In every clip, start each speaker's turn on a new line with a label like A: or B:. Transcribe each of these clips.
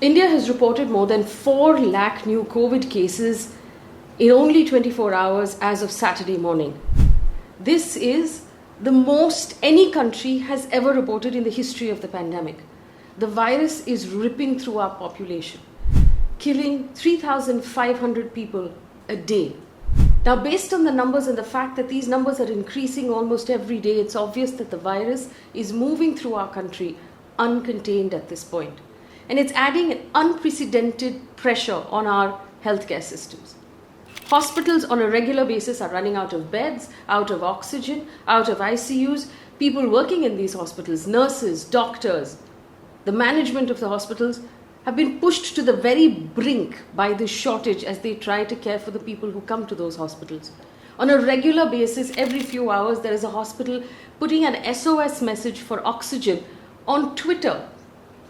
A: India has reported more than 4 lakh new COVID cases in only 24 hours as of Saturday morning. This is the most any country has ever reported in the history of the pandemic. The virus is ripping through our population, killing 3,500 people a day. Now, based on the numbers and the fact that these numbers are increasing almost every day, it's obvious that the virus is moving through our country uncontained at this point. And it's adding an unprecedented pressure on our healthcare systems. Hospitals on a regular basis are running out of beds, out of oxygen, out of ICUs. People working in these hospitals, nurses, doctors, the management of the hospitals have been pushed to the very brink by this shortage as they try to care for the people who come to those hospitals. On a regular basis, every few hours, there is a hospital putting an SOS message for oxygen on Twitter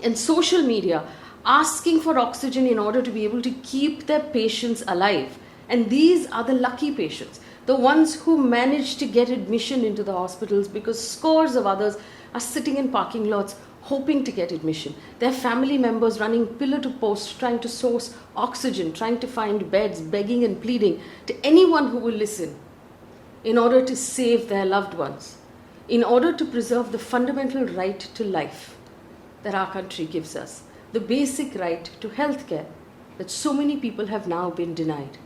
A: and social media, asking for oxygen in order to be able to keep their patients alive. And these are the lucky patients, the ones who manage to get admission into the hospitals, because scores of others are sitting in parking lots hoping to get admission. Their family members running pillar to post, trying to source oxygen, trying to find beds, begging and pleading to anyone who will listen in order to save their loved ones, in order to preserve the fundamental right to life that our country gives us, the basic right to healthcare that so many people have now been denied.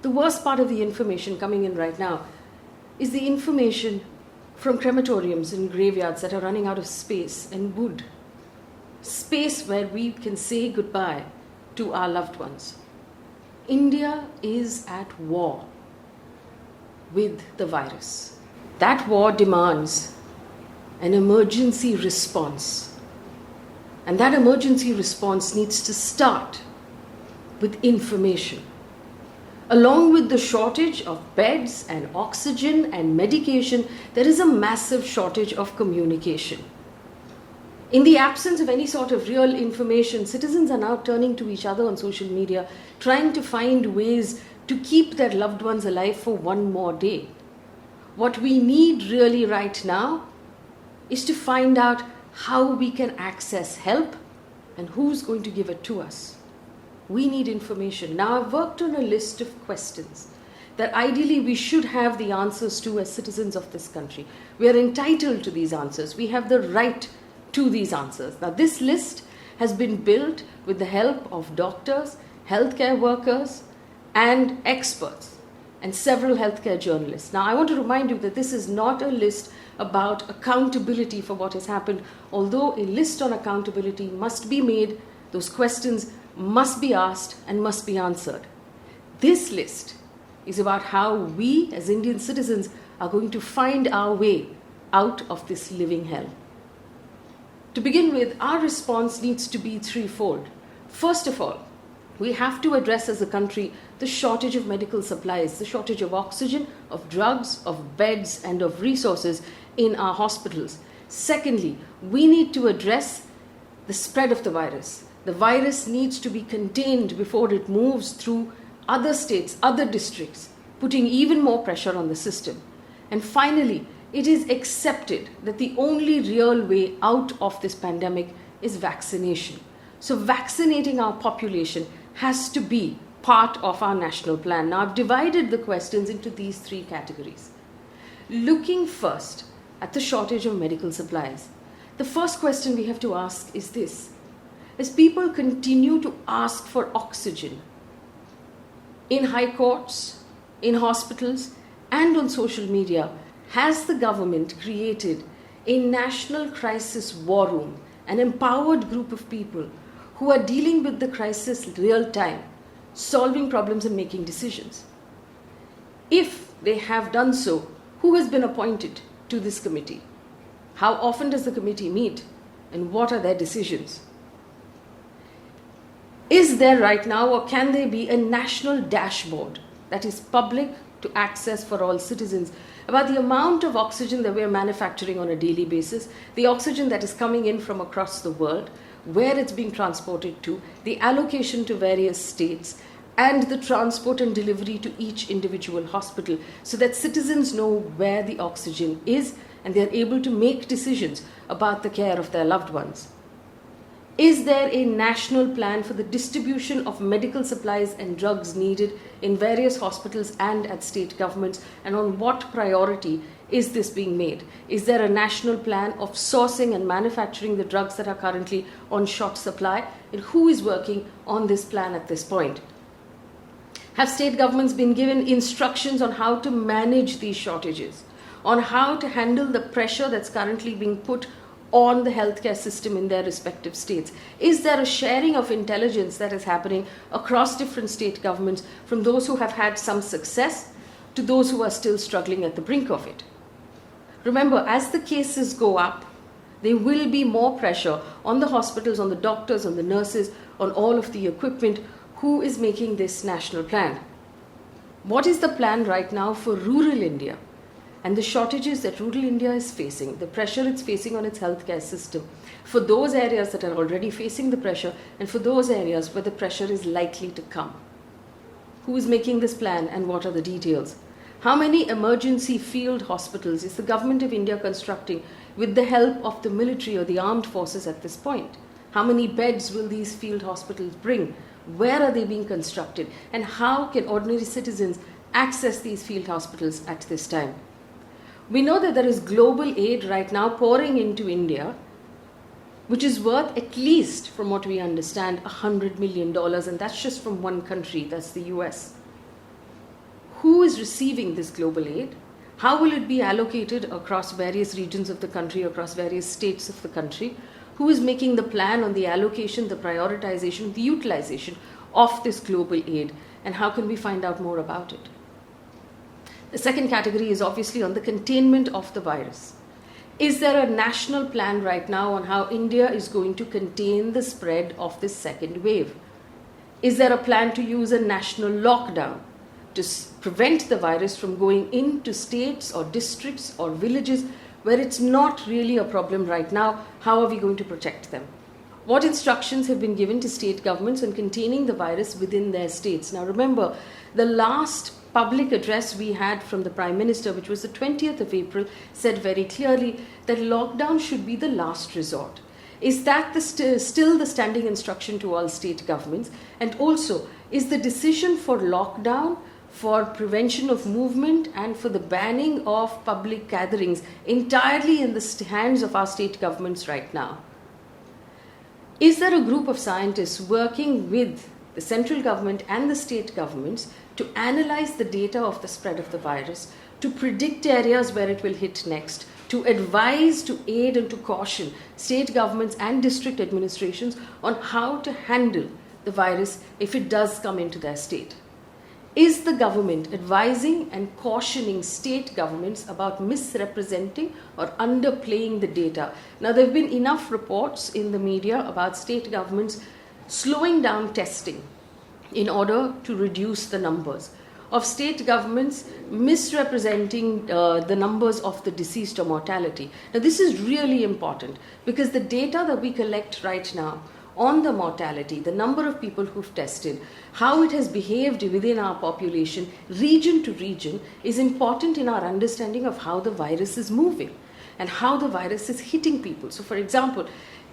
A: The worst part of the information coming in right now is the information from crematoriums and graveyards that are running out of space and wood. Space where we can say goodbye to our loved ones. India is at war with the virus. That war demands an emergency response. And that emergency response needs to start with information. Along with the shortage of beds and oxygen and medication, there is a massive shortage of communication. In the absence of any sort of real information, citizens are now turning to each other on social media, trying to find ways to keep their loved ones alive for one more day. What we need really right now is to find out how we can access help and who's going to give it to us. We need information. Now, I've worked on a list of questions that ideally we should have the answers to as citizens of this country. We are entitled to these answers. We have the right to these answers. Now, this list has been built with the help of doctors, healthcare workers, and experts, and several healthcare journalists. Now, I want to remind you that this is not a list about accountability for what has happened, although a list on accountability must be made. Those questions must be asked and must be answered. This list is about how we as Indian citizens are going to find our way out of this living hell. To begin with, our response needs to be threefold. First of all, we have to address as a country the shortage of medical supplies, the shortage of oxygen, of drugs, of beds, and of resources in our hospitals. Secondly, we need to address the spread of the virus. The virus needs to be contained before it moves through other states, other districts, putting even more pressure on the system. And finally, it is accepted that the only real way out of this pandemic is vaccination. So vaccinating our population has to be part of our national plan. Now, I've divided the questions into these three categories. Looking first at the shortage of medical supplies, the first question we have to ask is this. As people continue to ask for oxygen in high courts, in hospitals, and on social media, has the government created a national crisis war room, an empowered group of people who are dealing with the crisis real time, solving problems and making decisions? If they have done so, who has been appointed to this committee? How often does the committee meet? And what are their decisions? Is there right now, or can there be, a national dashboard that is public to access for all citizens about the amount of oxygen that we are manufacturing on a daily basis, the oxygen that is coming in from across the world, where it's being transported to, the allocation to various states, and the transport and delivery to each individual hospital, so that citizens know where the oxygen is and they are able to make decisions about the care of their loved ones? Is there a national plan for the distribution of medical supplies and drugs needed in various hospitals and at state governments? And on what priority is this being made? Is there a national plan of sourcing and manufacturing the drugs that are currently on short supply? And who is working on this plan at this point? Have state governments been given instructions on how to manage these shortages, on how to handle the pressure that's currently being put on the healthcare system in their respective states? Is there a sharing of intelligence that is happening across different state governments, from those who have had some success to those who are still struggling at the brink of it? Remember, as the cases go up, there will be more pressure on the hospitals, on the doctors, on the nurses, on all of the equipment. Who is making this national plan? What is the plan right now for rural India and the shortages that rural India is facing, the pressure it's facing on its healthcare system, for those areas that are already facing the pressure and for those areas where the pressure is likely to come? Who is making this plan and what are the details? How many emergency field hospitals is the government of India constructing with the help of the military or the armed forces at this point? How many beds will these field hospitals bring? Where are they being constructed? And how can ordinary citizens access these field hospitals at this time? We know that there is global aid right now pouring into India, which is worth at least, from what we understand, $100 million, and that's just from one country, that's the US. Who is receiving this global aid? How will it be allocated across various regions of the country, across various states of the country? Who is making the plan on the allocation, the prioritization, the utilization of this global aid? And how can we find out more about it? The second category is obviously on the containment of the virus. Is there a national plan right now on how India is going to contain the spread of this second wave? Is there a plan to use a national lockdown to prevent the virus from going into states or districts or villages where it's not really a problem right now? How are we going to protect them? What instructions have been given to state governments on containing the virus within their states? Now remember, the last public address we had from the Prime Minister, which was the 20th of April, said very clearly that lockdown should be the last resort. Is that still the standing instruction to all state governments? And also, is the decision for lockdown, for prevention of movement and for the banning of public gatherings entirely in the hands of our state governments right now? Is there a group of scientists working with the central government and the state governments to analyze the data of the spread of the virus, to predict areas where it will hit next, to advise, to aid and to caution state governments and district administrations on how to handle the virus if it does come into their state? Is the government advising and cautioning state governments about misrepresenting or underplaying the data? Now, there have been enough reports in the media about state governments slowing down testing in order to reduce the numbers, of state governments misrepresenting the numbers of the deceased or mortality. Now, this is really important because the data that we collect right now on the mortality, the number of people who've tested, how it has behaved within our population, region to region, is important in our understanding of how the virus is moving and how the virus is hitting people. So, for example,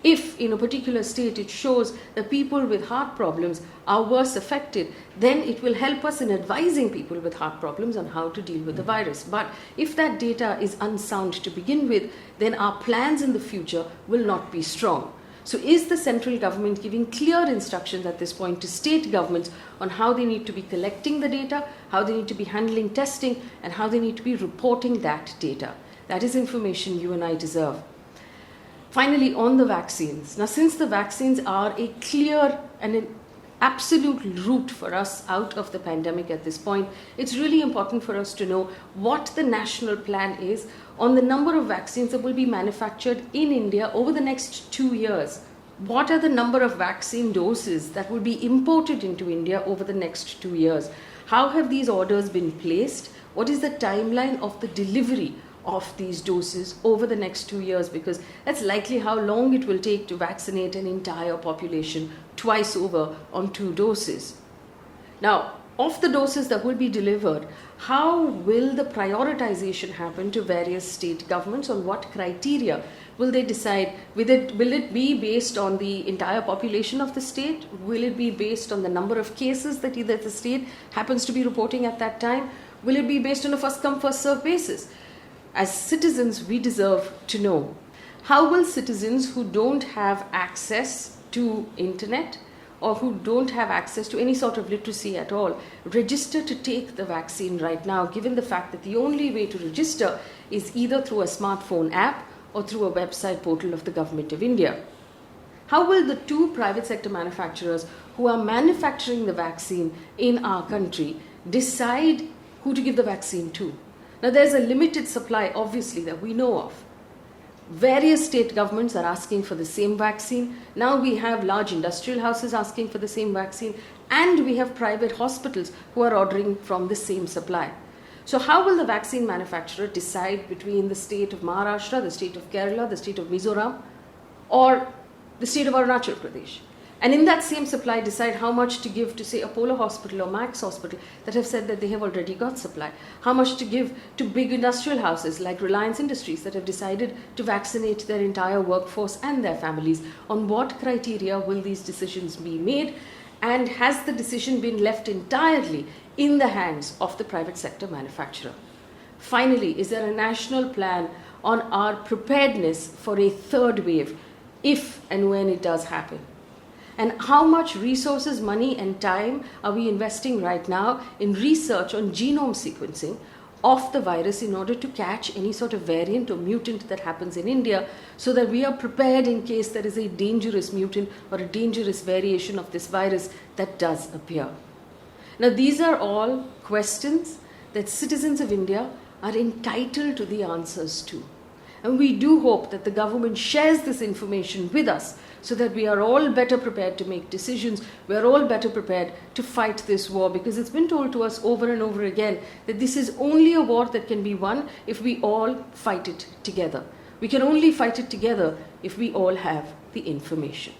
A: if in a particular state it shows that people with heart problems are worse affected, then it will help us in advising people with heart problems on how to deal with the virus. But if that data is unsound to begin with, then our plans in the future will not be strong. So is the central government giving clear instructions at this point to state governments on how they need to be collecting the data, how they need to be handling testing, and how they need to be reporting that data? That is information you and I deserve. Finally, on the vaccines. Now, since the vaccines are a clear and an absolute route for us out of the pandemic at this point, it's really important for us to know what the national plan is on the number of vaccines that will be manufactured in India over the next 2 years. What are the number of vaccine doses that will be imported into India over the next 2 years? How have these orders been placed? What is the timeline of the delivery of these doses over the next 2 years? Because that's likely how long it will take to vaccinate an entire population twice over on 2 doses. Now, of the doses that will be delivered, how will the prioritization happen to various state governments? On what criteria will they decide? Will it be based on the entire population of the state? Will it be based on the number of cases that either the state happens to be reporting at that time? Will it be based on a first come, first served basis? As citizens, we deserve to know. How will citizens who don't have access to internet or who don't have access to any sort of literacy at all register to take the vaccine right now, given the fact that the only way to register is either through a smartphone app or through a website portal of the Government of India? How will the two private sector manufacturers who are manufacturing the vaccine in our country decide who to give the vaccine to? Now, there's a limited supply, obviously, that we know of. Various state governments are asking for the same vaccine. Now we have large industrial houses asking for the same vaccine, and we have private hospitals who are ordering from the same supply. So how will the vaccine manufacturer decide between the state of Maharashtra, the state of Kerala, the state of Mizoram, or the state of Arunachal Pradesh? And in that same supply decide how much to give to, say, Apollo Hospital or Max Hospital that have said that they have already got supply. How much to give to big industrial houses like Reliance Industries that have decided to vaccinate their entire workforce and their families. On what criteria will these decisions be made? And has the decision been left entirely in the hands of the private sector manufacturer? Finally, is there a national plan on our preparedness for a third wave if and when it does happen? And how much resources, money and time are we investing right now in research on genome sequencing of the virus in order to catch any sort of variant or mutant that happens in India, so that we are prepared in case there is a dangerous mutant or a dangerous variation of this virus that does appear? Now, these are all questions that citizens of India are entitled to the answers to. And we do hope that the government shares this information with us so that we are all better prepared to make decisions. We are all better prepared to fight this war, because it's been told to us over and over again that this is only a war that can be won if we all fight it together. We can only fight it together if we all have the information.